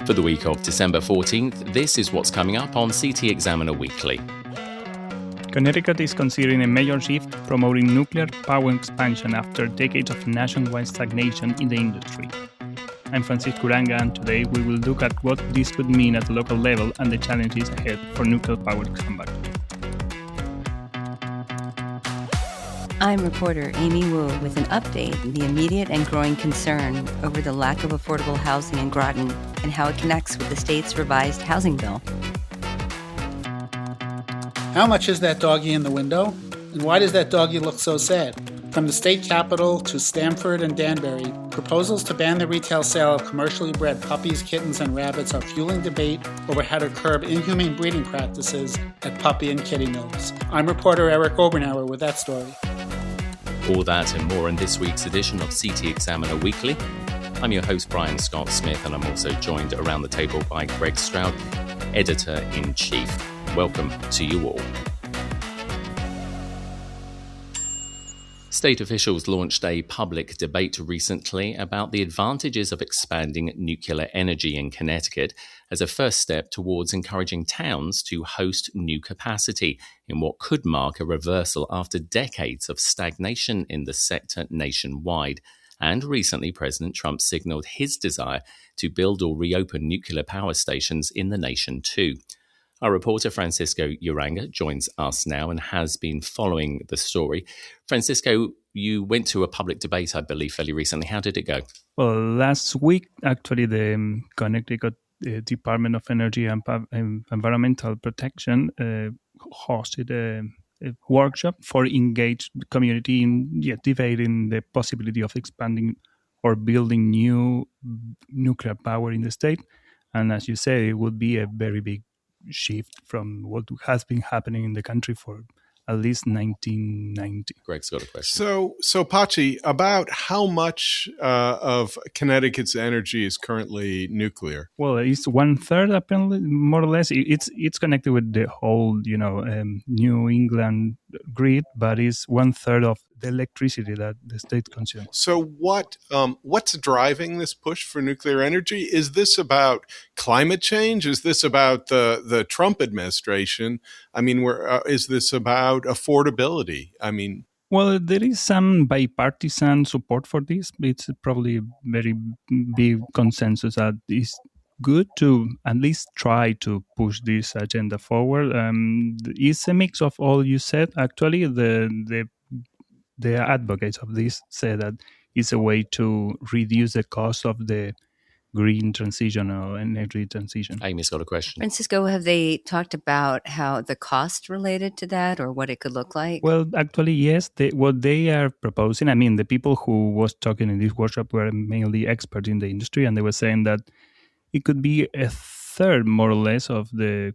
For the week of December 14th, this is what's coming up on CT Examiner Weekly. Connecticut is considering a major shift promoting nuclear power expansion after decades of nationwide stagnation in the industry. I'm Francisco Uranga, and today we will look at what this could mean at the local level and the challenges ahead for nuclear power comeback. I'm reporter Amy Wu with an update on the immediate and growing concern over the lack of affordable housing in Groton and how it connects with the state's revised housing bill. How much is that doggy in the window? And why does that doggy look so sad? From the state capitol to Stamford and Danbury, proposals to ban the retail sale of commercially bred puppies, kittens, and rabbits are fueling debate over how to curb inhumane breeding practices at puppy and kitty mills. I'm reporter Eric Obernauer with that story. All that and more in this week's edition of CT Examiner Weekly. I'm your host, Brian Scott Smith, and I'm also joined around the table by Greg Stroud, Editor-in-Chief. Welcome to you all. State officials launched a public debate recently about the advantages of expanding nuclear energy in Connecticut as a first step towards encouraging towns to host new capacity in what could mark a reversal after decades of stagnation in the sector nationwide. And recently, President Trump signaled his desire to build or reopen nuclear power stations in the nation too. Our reporter Francisco Uranga joins us now and has been following the story. Francisco, you went to a public debate, I believe, fairly recently. How did it go? Well, last week, actually, the Connecticut Department of Energy and Environmental Protection hosted a workshop for engaged community in debating the possibility of expanding or building new nuclear power in the state. And as you say, it would be a very big shift from what has been happening in the country for at least 1990. Greg's got a question. So Pachi, about how much of Connecticut's energy is currently nuclear? Well, it's 1/3, apparently, more or less. It's connected with the whole, New England grid, but it's 1/3 of the electricity that the state consumes. So what's driving this push for nuclear energy? Is this about climate change? Is this about the Trump administration? I mean, is this about affordability? Well, there is some bipartisan support for this. It's probably a very big consensus that it's good to at least try to push this agenda forward. It's a mix of all you said. Actually, the advocates of this say that it's a way to reduce the cost of the green transition or energy transition. Amy's got a question. Francisco, have they talked about how the cost related to that or what it could look like? Well, actually, yes. What they are proposing, the people who was talking in this workshop were mainly experts in the industry, and they were saying that it could be 1/3, more or less, of the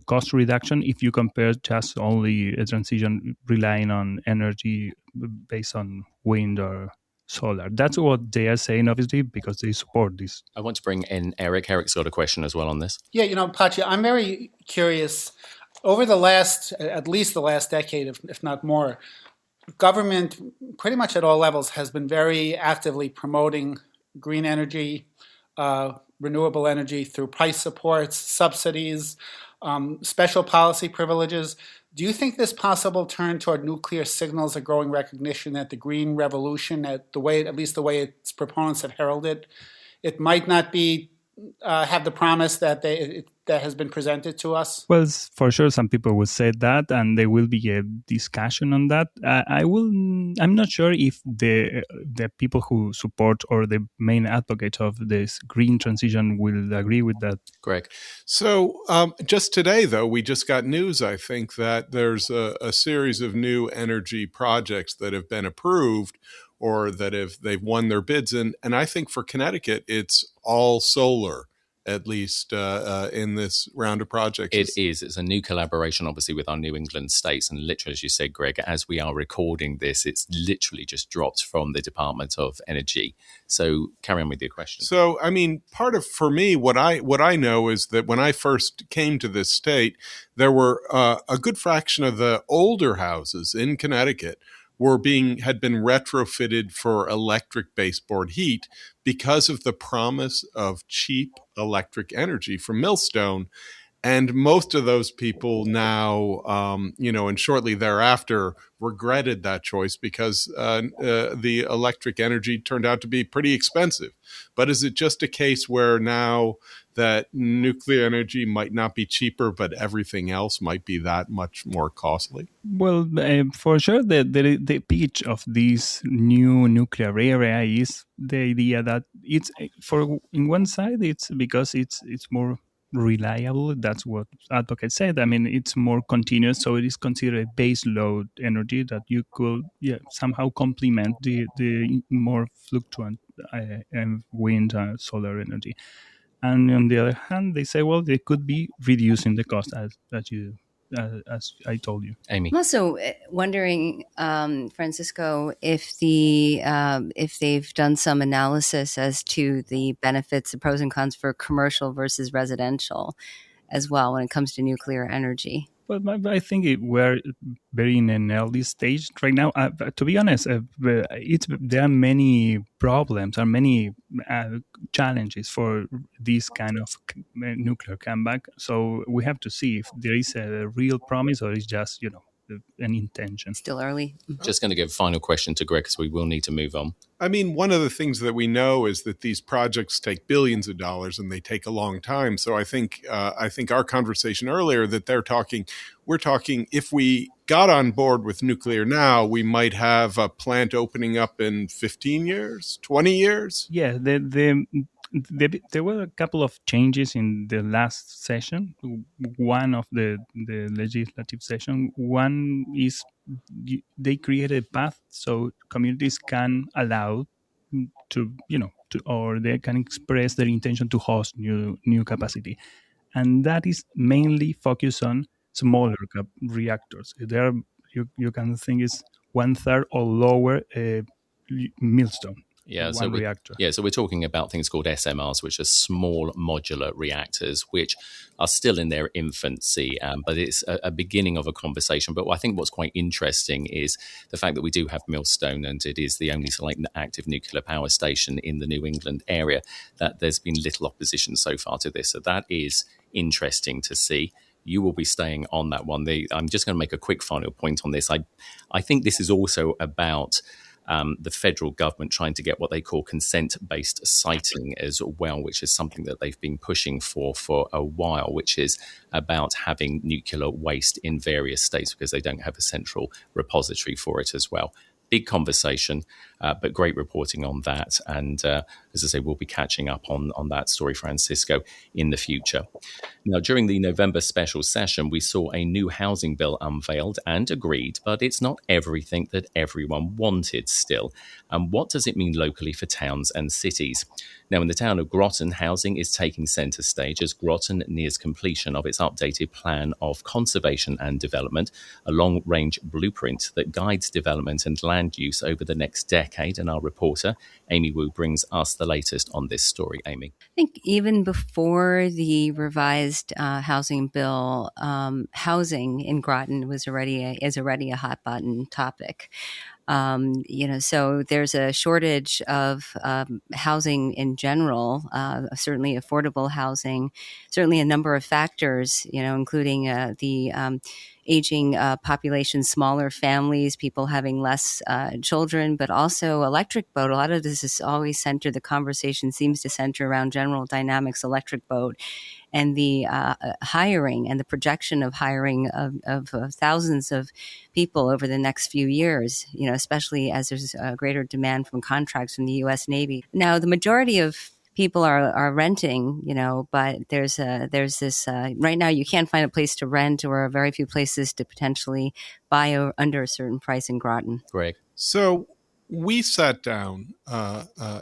cost reduction if you compare just only a transition relying on energy based on wind or solar. That's what they are saying, obviously, because they support this. I want to bring in Eric. Eric's got a question as well on this. Yeah, Pachi, I'm very curious. Over at least the last decade, if not more, government, pretty much at all levels, has been very actively promoting green energy, renewable energy through price supports, subsidies, special policy privileges. Do you think this possible turn toward nuclear signals a growing recognition that the green revolution, at least the way its proponents have heralded, it might not be have the promise that that has been presented to us? Well, for sure, some people will say that, and there will be a discussion on that. I'm not sure if the people who support or the main advocates of this green transition will agree with that. Greg. So just today, though, we just got news, I think, that there's a series of new energy projects that have been approved or that they've won their bids. And I think for Connecticut, it's all solar, at least in this round of projects. It is. It's a new collaboration, obviously, with our New England states. And literally, as you said, Greg, as we are recording this, it's literally just dropped from the Department of Energy. So carry on with your question. So, for me, what I know is that when I first came to this state, there were a good fraction of the older houses in Connecticut had been retrofitted for electric baseboard heat because of the promise of cheap electric energy from Millstone. And most of those people now, and shortly thereafter, regretted that choice because the electric energy turned out to be pretty expensive. But is it just a case where now that nuclear energy might not be cheaper, but everything else might be that much more costly? Well, for sure, the pitch of this new nuclear area is the idea that it's in one side it's because it's more reliable. That's what advocates said. I mean, it's more continuous, so it is considered a base load energy that you could somehow complement the more fluctuant wind and solar energy. And on the other hand, they say, well, they could be reducing the cost as I told you. Amy. I'm also wondering, Francisco, if they've done some analysis as to the benefits, the pros and cons for commercial versus residential as well when it comes to nuclear energy. But I think we're very in an early stage right now. To be honest, there are many problems, many challenges for this kind of nuclear comeback. So we have to see if there is a real promise or it's just, an intention. Still early. Just going to give a final question to Greg because we will need to move on. I mean, one of the things that we know is that these projects take billions of dollars and they take a long time. So I think our conversation earlier that we're talking if we got on board with nuclear now, we might have a plant opening up in 15 years, 20 years. Yeah, there were a couple of changes in the last session. One of the legislative session. One is they created a path so communities can allow or they can express their intention to host new capacity, and that is mainly focused on smaller reactors. There, you can think is 1/3 or lower Millstone. So we're talking about things called SMRs, which are small modular reactors, which are still in their infancy, but it's a beginning of a conversation. But I think what's quite interesting is the fact that we do have Millstone, and it is the only active nuclear power station in the New England area, that there's been little opposition so far to this. So that is interesting to see. You will be staying on that one. I'm just going to make a quick final point on this. I think this is also about the federal government trying to get what they call consent-based siting as well, which is something that they've been pushing for a while, which is about having nuclear waste in various states because they don't have a central repository for it as well. Big conversation, but great reporting on that. And as I say, we'll be catching up on that story, Francisco, in the future. Now, during the November special session, we saw a new housing bill unveiled and agreed, but it's not everything that everyone wanted still. And what does it mean locally for towns and cities? Now, in the town of Groton, housing is taking centre stage as Groton nears completion of its updated plan of conservation and development, a long-range blueprint that guides development and land use over the next decade. And our reporter, Amy Wu, brings us the latest on this story. Amy. I think even before the revised housing bill, housing in Groton is already a hot button topic. So there's a shortage of housing in general, certainly affordable housing, certainly a number of factors, including the aging population, smaller families, people having less children, but also electric boat. A lot of this is always centered, the conversation seems to center around General Dynamics electric boat and the hiring and the projection of hiring of thousands of people over the next few years, especially as there's a greater demand from contracts from the U.S. Navy. Now, the majority of people are renting, but there's this, right now you can't find a place to rent or very few places to potentially buy under a certain price in Groton. Greg. So we sat down,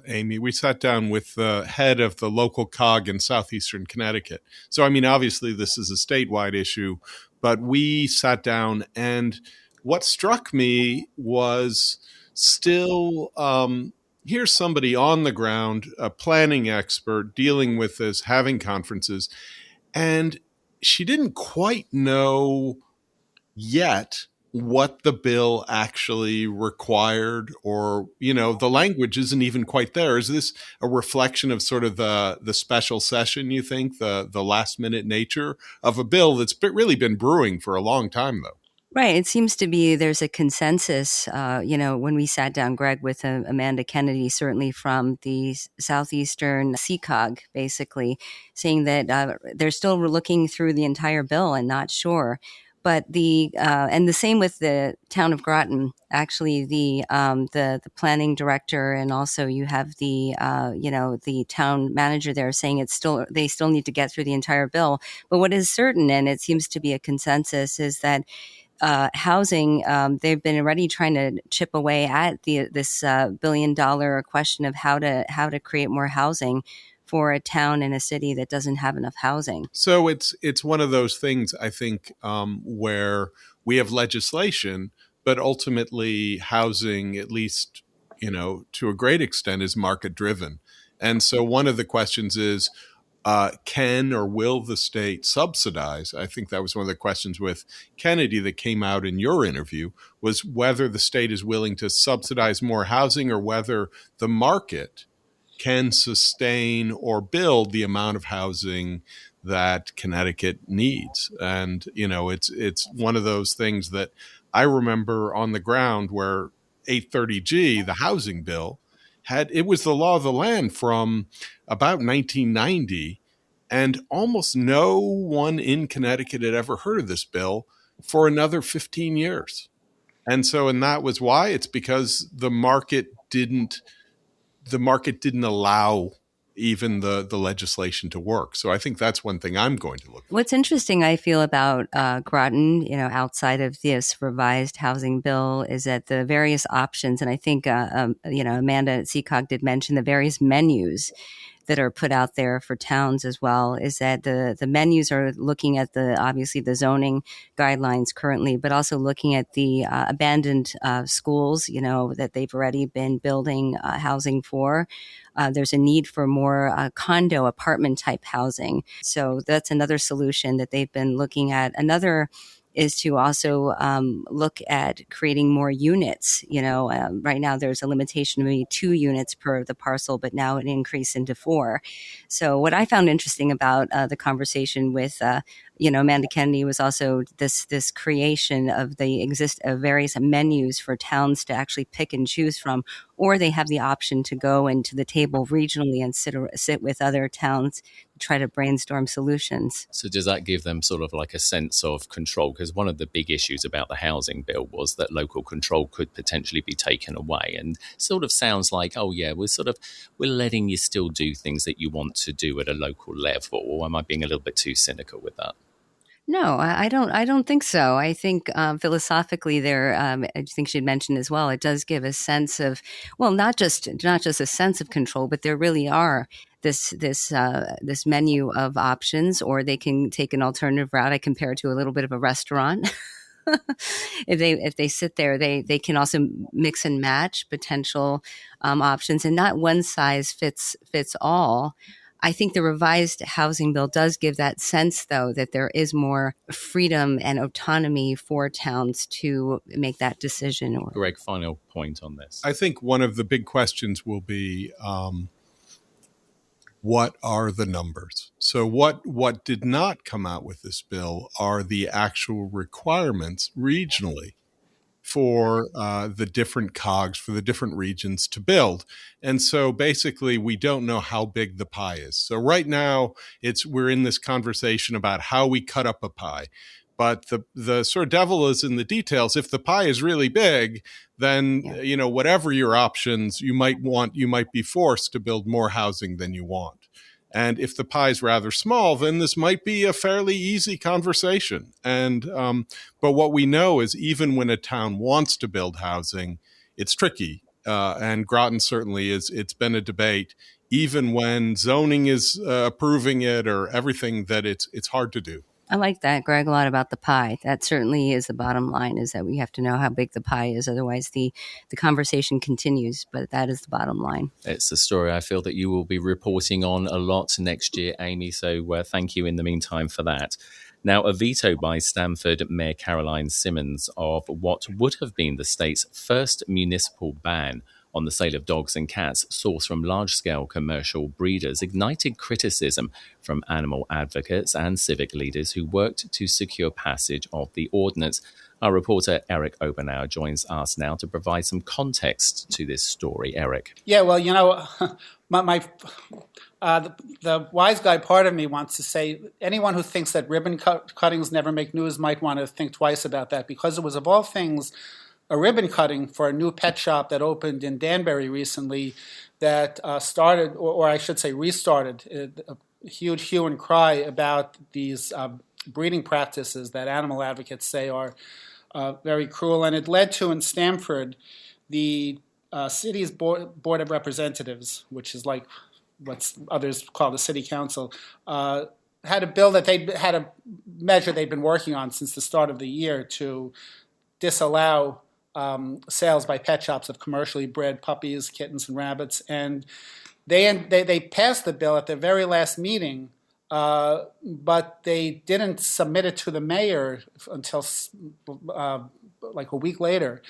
Amy, with the head of the local COG in southeastern Connecticut. So, I mean, obviously this is a statewide issue, but we sat down, and what struck me was still, here's somebody on the ground, a planning expert dealing with this, having conferences, and she didn't quite know yet what the bill actually required, or, the language isn't even quite there. Is this a reflection of sort of the special session, you think, the last minute nature of a bill that's really been brewing for a long time, though? Right. It seems to be there's a consensus, when we sat down, Greg, with Amanda Kennedy, certainly from the Southeastern CCOG, basically saying that they're still looking through the entire bill and not sure. But and the same with the town of Groton. Actually, the planning director, and also you have the town manager there saying they still need to get through the entire bill. But what is certain, and it seems to be a consensus, is that housing, they've been already trying to chip away at this $1 billion question of how to create more housing for a town and a city that doesn't have enough housing. So it's one of those things, I think, where we have legislation, but ultimately housing, at least, to a great extent, is market driven. And so one of the questions is, can or will the state subsidize? I think that was one of the questions with Kennedy that came out in your interview, was whether the state is willing to subsidize more housing, or whether the market can sustain or build the amount of housing that Connecticut needs. And, it's one of those things that I remember on the ground where 830G, the housing bill, it was the law of the land from about 1990, and almost no one in Connecticut had ever heard of this bill for another 15 years. And that was why. It's because the market didn't allow even the legislation to work. So I think that's one thing I'm going to look at. What's interesting, I feel, about Groton, outside of this revised housing bill, is that the various options, and I think, Amanda at CCOG did mention the various menus that are put out there for towns as well, is that the menus are looking at obviously the zoning guidelines currently, but also looking at the abandoned schools, that they've already been building housing for. There's a need for more condo apartment type housing. So that's another solution that they've been looking at. Another is to also look at creating more units. Right now there's a limitation of maybe 2 units per the parcel, but now it increased into 4. So what I found interesting about the conversation with Amanda Kennedy was also this creation of of various menus for towns to actually pick and choose from, or they have the option to go into the table regionally and sit with other towns to try to brainstorm solutions. So does that give them sort of like a sense of control? Because one of the big issues about the housing bill was that local control could potentially be taken away, and sort of sounds like, oh yeah, we're letting you still do things that you want to do at a local level. Or am I being a little bit too cynical with that? No, I don't think so. I think philosophically, I think she'd mentioned as well, it does give a sense of, well, not just a sense of control, but there really are this menu of options, or they can take an alternative route. I compare it to a little bit of a restaurant. If they sit there, they can also mix and match potential options, and not one size fits all. I think the revised housing bill does give that sense, though, that there is more freedom and autonomy for towns to make that decision. Greg, final point on this. I think one of the big questions will be, what are the numbers? So what did not come out with this bill are the actual requirements regionally for the different COGs, for the different regions to build. And so basically we don't know how big the pie is. So right now we're in this conversation about how we cut up a pie. But the sort of devil is in the details. If the pie is really big, then, whatever your options, you might be forced to build more housing than you want. And if the pie is rather small, then this might be a fairly easy conversation. And but what we know is, even when a town wants to build housing, it's tricky. And Groton certainly is. It's been a debate, even when zoning is approving it or everything, that it's hard to do. I like that, Greg, a lot about the pie. That certainly is the bottom line, is that we have to know how big the pie is. Otherwise, the conversation continues, but that is the bottom line. It's a story I feel that you will be reporting on a lot next year, Amy. So thank you in the meantime for that. Now, a veto by Stamford Mayor Caroline Simmons of what would have been the state's first municipal ban on the sale of dogs and cats sourced from large-scale commercial breeders ignited criticism from animal advocates and civic leaders who worked to secure passage of the ordinance. Our reporter Eric Obernauer joins us now to provide some context to this story. Eric. Yeah, well, the wise guy part of me wants to say anyone who thinks that ribbon cuttings never make news might want to think twice about that, because it was, of all things, a ribbon cutting for a new pet shop that opened in Danbury recently that started, or I should say restarted, a huge hue and cry about these breeding practices that animal advocates say are very cruel. And it led to, in Stamford, the city's Board of Representatives, which is like what others call the city council, had a bill that they had a measure they'd been working on since the start of the year to disallow sales by pet shops of commercially bred puppies, kittens, and rabbits. And they passed the bill at the very last meeting, but they didn't submit it to the mayor until like a week later.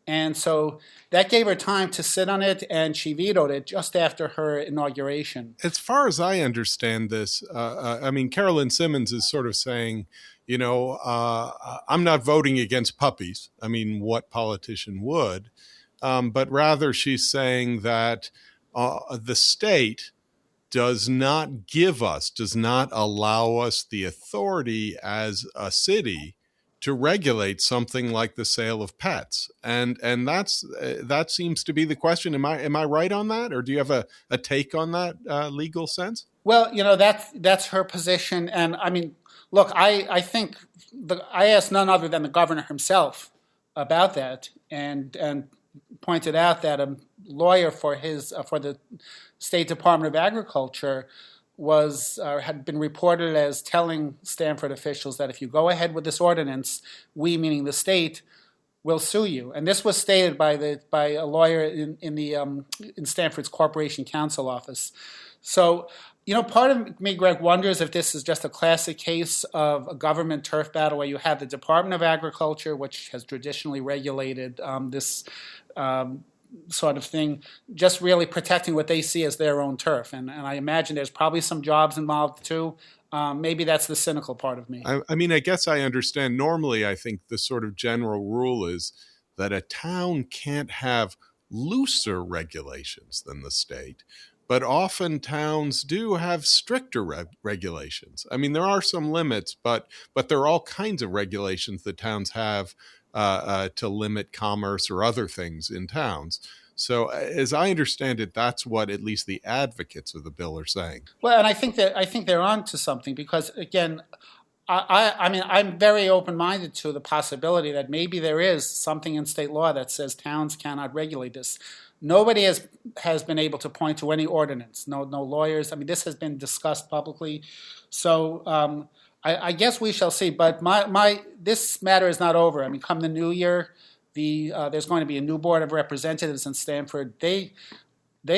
And so that gave her time to sit on it, and she vetoed it just after her inauguration. As far as I understand this, Caroline Simmons is sort of saying, I'm not voting against puppies. I mean, what politician would? But rather she's saying that the state does not allow us the authority as a city to regulate something like the sale of pets. And that seems to be the question. Am I right on that? Or do you have a take on that legal sense? Well, that's her position. And I mean, look, I think I asked none other than the governor himself about that, and pointed out that a lawyer for the State Department of Agriculture had been reported as telling Stamford officials that if you go ahead with this ordinance, we, meaning the state, will sue you. And this was stated by a lawyer in Stamford's Corporation Counsel office. So, part of me, Greg, wonders if this is just a classic case of a government turf battle where you have the Department of Agriculture, which has traditionally regulated this sort of thing, just really protecting what they see as their own turf. And I imagine there's probably some jobs involved too. Maybe that's the cynical part of me. I guess I understand. Normally, I think the sort of general rule is that a town can't have looser regulations than the state. But often towns do have stricter regulations. I mean, there are some limits, but there are all kinds of regulations that towns have to limit commerce or other things in towns. So as I understand it, that's what at least the advocates of the bill are saying. Well, and I think they're on to something, because, again, I'm very open-minded to the possibility that maybe there is something in state law that says towns cannot regulate this. Nobody has been able to point to any ordinance. No lawyers. I mean, this has been discussed publicly. So I guess we shall see. But this matter is not over. I mean, come the new year, there's going to be a new Board of Representatives in Stamford. They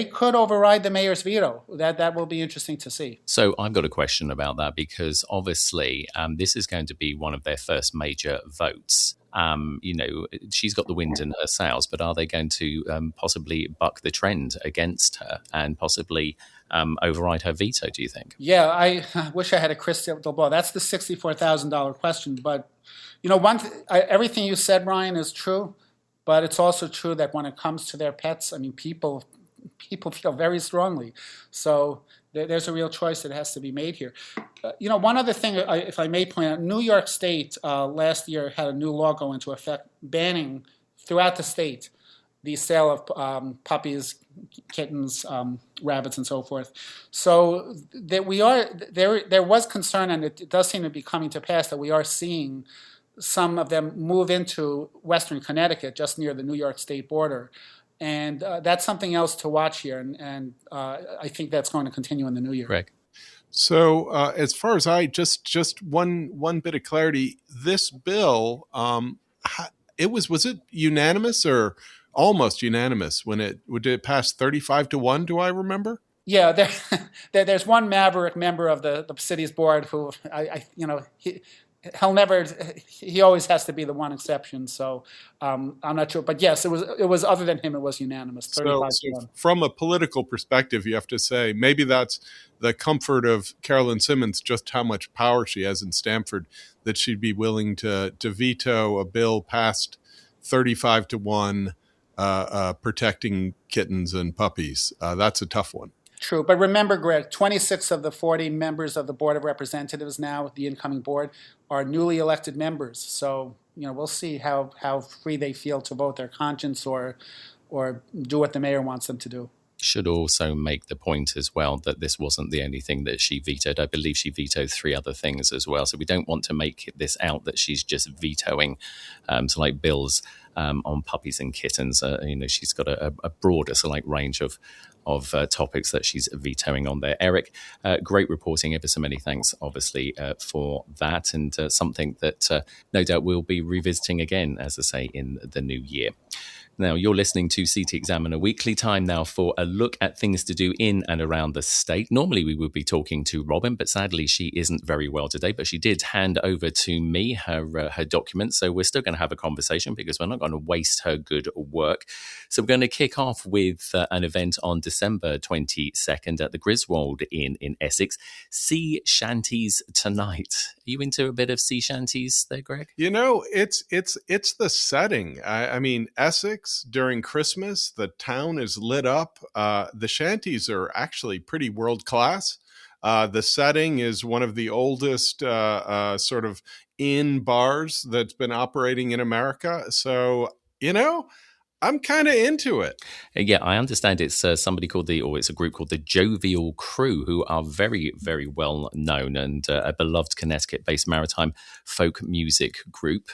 could override the mayor's veto. That will be interesting to see. So I've got a question about that, because obviously this is going to be one of their first major votes. She's got the wind in her sails, but are they going to possibly buck the trend against her and possibly override her veto, do you think? Yeah, I wish I had a crystal ball. That's the $64,000 question. But, everything you said, Ryan, is true. But it's also true that when it comes to their pets, I mean, people feel very strongly. So there's a real choice that has to be made here. One other thing, if I may point out, New York State last year had a new law go into effect banning throughout the state the sale of puppies, kittens, rabbits, and so forth. So that there was concern, and it does seem to be coming to pass, that we are seeing some of them move into Western Connecticut, just near the New York State border. And that's something else to watch here, and I think that's going to continue in the new year. Greg. So as far as just one bit of clarity, this bill, was it unanimous or almost unanimous when it passed 35-1? Do I remember? Yeah, there's one maverick member of the city's board who he always has to be the one exception. So I'm not sure. But yes, it was other than him, it was unanimous, 35 to 1. From a political perspective, you have to say maybe that's the comfort of Caroline Simmons, just how much power she has in Stamford, that she'd be willing to veto a bill passed 35 to 1 protecting kittens and puppies. That's a tough one. True. But remember, Greg, 26 of the 40 members of the Board of Representatives now, the incoming board, are newly elected members. So, we'll see how free they feel to vote their conscience or do what the mayor wants them to do. Should also make the point as well that this wasn't the only thing that she vetoed. I believe she vetoed 3 other things as well. So we don't want to make this out that she's just vetoing bills on puppies and kittens. She's got a broader range of topics that she's vetoing on there. Eric, great reporting. Ever so many thanks, obviously, for that, and something that no doubt we'll be revisiting again, as I say, in the new year. Now, you're listening to CT Examiner Weekly. Time now for a look at things to do in and around the state. Normally, we would be talking to Robin, but sadly, she isn't very well today. But she did hand over to me her documents. So we're still going to have a conversation because we're not going to waste her good work. So we're going to kick off with an event on December 22nd at the Griswold Inn in Essex. Sea shanties tonight. Are you into a bit of sea shanties there, Greg? It's the setting. I mean, Essex, during Christmas, the town is lit up. The shanties are actually pretty world class. The setting is one of the oldest sort of inn bars that's been operating in America. So, I'm kind of into it. Yeah, I understand it's it's a group called the Jovial Crew, who are very, very well known and a beloved Connecticut-based maritime folk music group.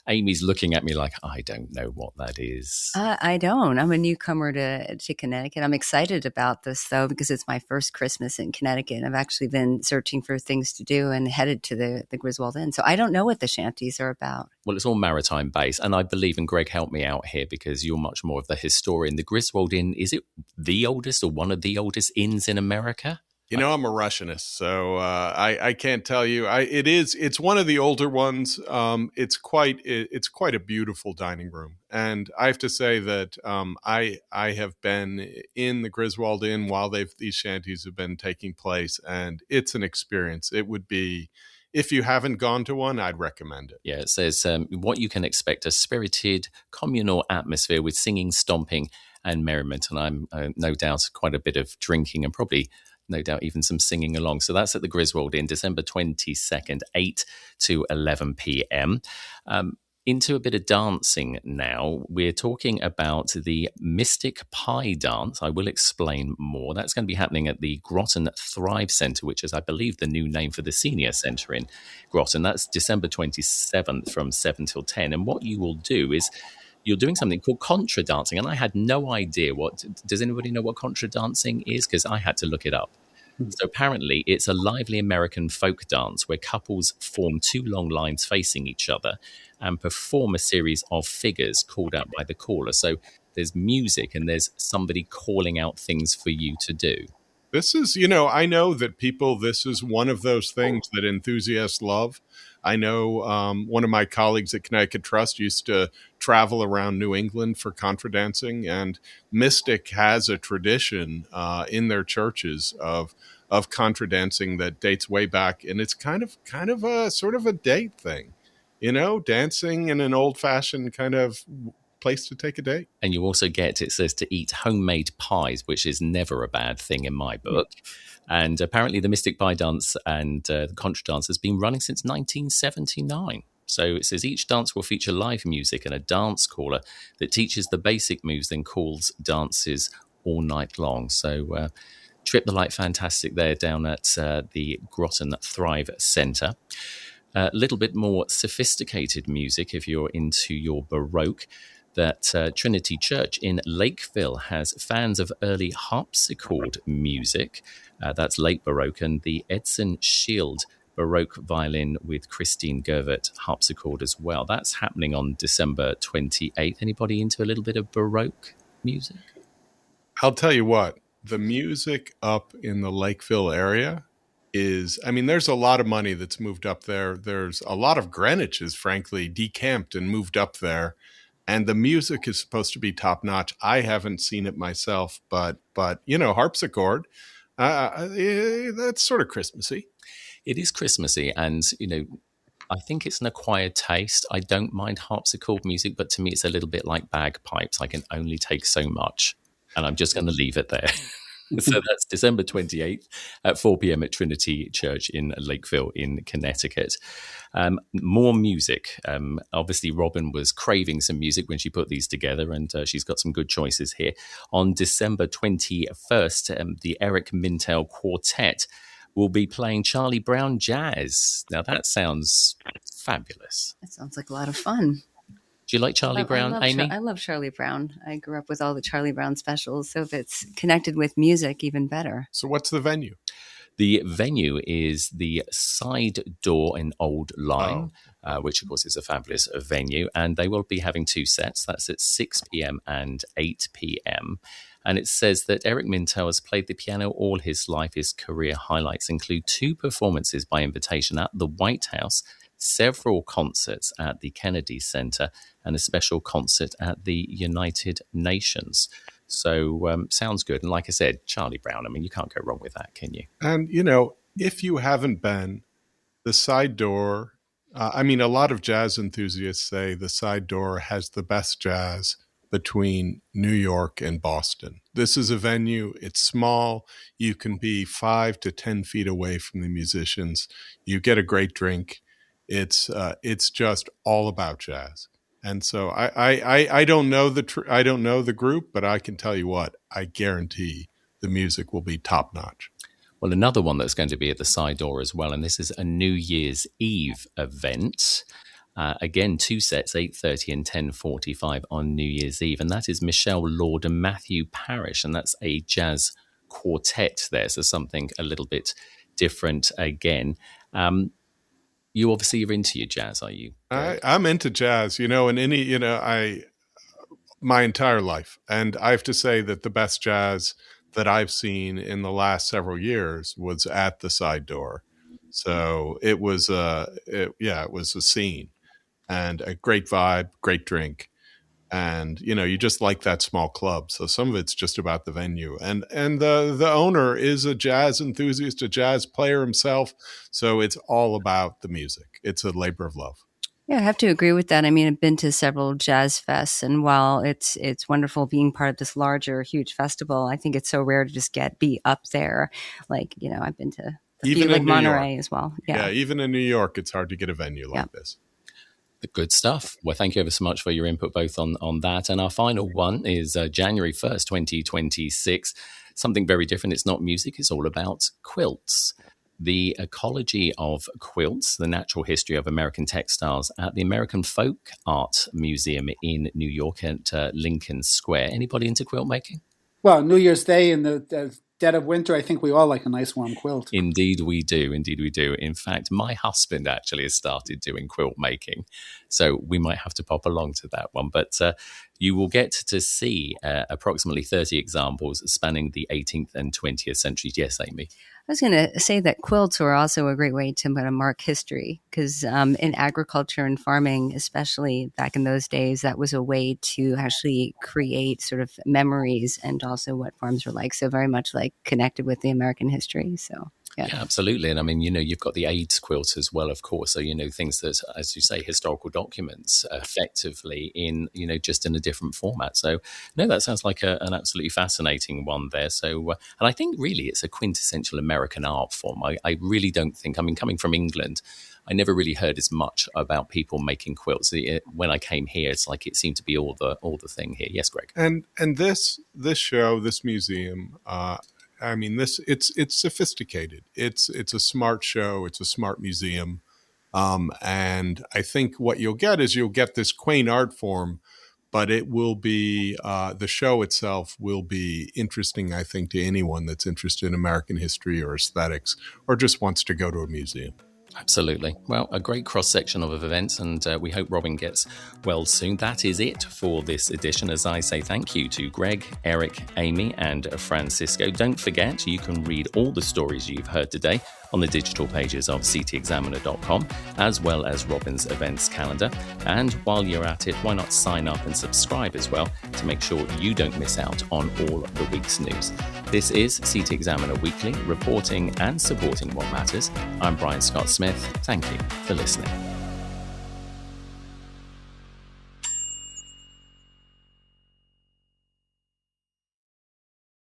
Amy's looking at me like, I don't know what that is. I don't. I'm a newcomer to Connecticut. I'm excited about this, though, because it's my first Christmas in Connecticut. I've actually been searching for things to do and headed to the Griswold Inn. So I don't know what the shanties are about. Well, it's all maritime based. And I believe, and Greg, help me out here because you're much more of the historian. The Griswold Inn, is it the oldest or one of the oldest inns in America? I'm a Russianist, so I can't tell you. It's one of the older ones. It's quite a beautiful dining room, and I have to say that I have been in the Griswold Inn while these shanties have been taking place, and it's an experience. It would be, if you haven't gone to one, I'd recommend it. Yeah, it says what you can expect: a spirited, communal atmosphere with singing, stomping, and merriment, and I'm no doubt quite a bit of drinking and probably, no doubt, even some singing along. So that's at the Griswold Inn, December 22nd, 8 to 11 p.m. Into a bit of dancing now. We're talking about the Mystic Pie Dance. I will explain more. That's going to be happening at the Groton Thrive Centre, which is, I believe, the new name for the senior centre in Groton. That's December 27th from 7 till 10. And what you will do is you're doing something called contra dancing. And I had no idea does anybody know what contra dancing is? Because I had to look it up. So apparently it's a lively American folk dance where couples form 2 long lines facing each other and perform a series of figures called out by the caller. So there's music and there's somebody calling out things for you to do. This is, I know that this is one of those things that enthusiasts love. I know one of my colleagues at Connecticut Trust used to travel around New England for contra dancing, and Mystic has a tradition in their churches of contra dancing that dates way back, and it's kind of a sort of a date thing, dancing in an old-fashioned kind of place to take a date. And you also get, it says, to eat homemade pies, which is never a bad thing in my book. And apparently the Mystic Pie Dance and the Contra Dance has been running since 1979. So it says each dance will feature live music and a dance caller that teaches the basic moves, then calls dances all night long. So Trip the Light Fantastic there down at the Groton Thrive Centre. A little bit more sophisticated music if you're into your Baroque. That Trinity Church in Lakeville has fans of early harpsichord music. That's late Baroque, and the Edson Shield Baroque violin with Christine Gervert harpsichord as well. That's happening on December 28th. Anybody into a little bit of Baroque music? I'll tell you what, the music up in the Lakeville area, there's a lot of money that's moved up there. There's a lot of Greenwiches, frankly, decamped and moved up there. And the music is supposed to be top notch. I haven't seen it myself, but harpsichord, that's sort of Christmassy. It is Christmassy, and I think it's an acquired taste. I don't mind harpsichord music, but to me, it's a little bit like bagpipes. I can only take so much, and I'm just going to leave it there. So that's December 28th at 4 p.m. at Trinity Church in Lakeville in Connecticut. More music. Obviously, Robin was craving some music when she put these together, and she's got some good choices here. On December 21st, the Eric Mintel Quartet will be playing Charlie Brown Jazz. Now, that sounds fabulous. That sounds like a lot of fun. Do you like Charlie Brown, Amy? I love Charlie Brown. I grew up with all the Charlie Brown specials, so if it's connected with music, even better. So what's the venue? The venue is the Side Door in Old Lyme, which, of course, is a fabulous venue. And they will be having 2 sets. That's at 6 p.m. and 8 p.m. And it says that Eric Mintel has played the piano all his life. His career highlights include 2 performances by invitation at the White House, several concerts at the Kennedy Center, and a special concert at the United Nations. So sounds good. And like I said, Charlie Brown, you can't go wrong with that, can you? And, if you haven't been, the Side Door, a lot of jazz enthusiasts say the Side Door has the best jazz between New York and Boston. This is a venue. It's small. You can be 5 to 10 feet away from the musicians. You get a great drink. It's just all about jazz. And so I don't know the group, but I can tell you what, I guarantee the music will be top notch. Well, another one that's going to be at the Side Door as well, and this is a New Year's Eve event. Again, 2 sets, 8:30 and 10:45 on New Year's Eve, and that is Michelle Lord and Matthew Parrish, and that's a jazz quartet there, so something a little bit different again. You obviously are into your jazz, are you? I'm into jazz, my entire life. And I have to say that the best jazz that I've seen in the last several years was at the Side Door. So it was it was a scene and a great vibe, great drink. And, you just like that small club. So some of it's just about the venue. And the owner is a jazz enthusiast, a jazz player himself. So it's all about the music. It's a labor of love. Yeah, I have to agree with that. I've been to several jazz fests, and while it's wonderful being part of this larger, huge festival, I think it's so rare to just be up there. Like, I've been to a few like Monterey as well. Yeah, even in New York, it's hard to get a venue like this. Good stuff. Well, thank you ever so much for your input both on that. And our final one is January 1st, 2026. Something very different. It's not music. It's all about quilts. The Ecology of Quilts, the Natural History of American Textiles at the American Folk Art Museum in New York at Lincoln Square. Anybody into quilt making? Well, New Year's Day in the dead of winter, I think we all like a nice warm quilt. Indeed we do. In fact, my husband actually has started doing quilt making. So we might have to pop along to that one. But you will get to see approximately 30 examples spanning the 18th and 20th centuries. Yes, Amy? I was going to say that quilts were also a great way to mark history, because in agriculture and farming, especially back in those days, that was a way to actually create sort of memories and also what farms were like. So very much like connected with the American history. So. Yeah, absolutely. And you've got the AIDS quilt as well, of course. So, things that, as you say, historical documents effectively in, just in a different format. So, no, that sounds like an absolutely fascinating one there. So, and I think really it's a quintessential American art form. I really don't think, coming from England, I never really heard as much about people making quilts. When I came here, it's like it seemed to be all the thing here. Yes, Greg. And this show, this museum, it's sophisticated. It's a smart show. It's a smart museum. And I think what you'll get this quaint art form, but it will be, the show itself will be interesting, I think, to anyone that's interested in American history or aesthetics or just wants to go to a museum. Absolutely. Well, a great cross-section of events, and we hope Robin gets well soon. That is it for this edition, as I say thank you to Greg, Eric, Amy, and Francisco. Don't forget, you can read all the stories you've heard today on the digital pages of ctexaminer.com, as well as Robin's events calendar. And while you're at it, why not sign up and subscribe as well to make sure you don't miss out on all of the week's news. This is CT Examiner Weekly, reporting and supporting what matters. I'm Brian Scott Smith. Thank you for listening.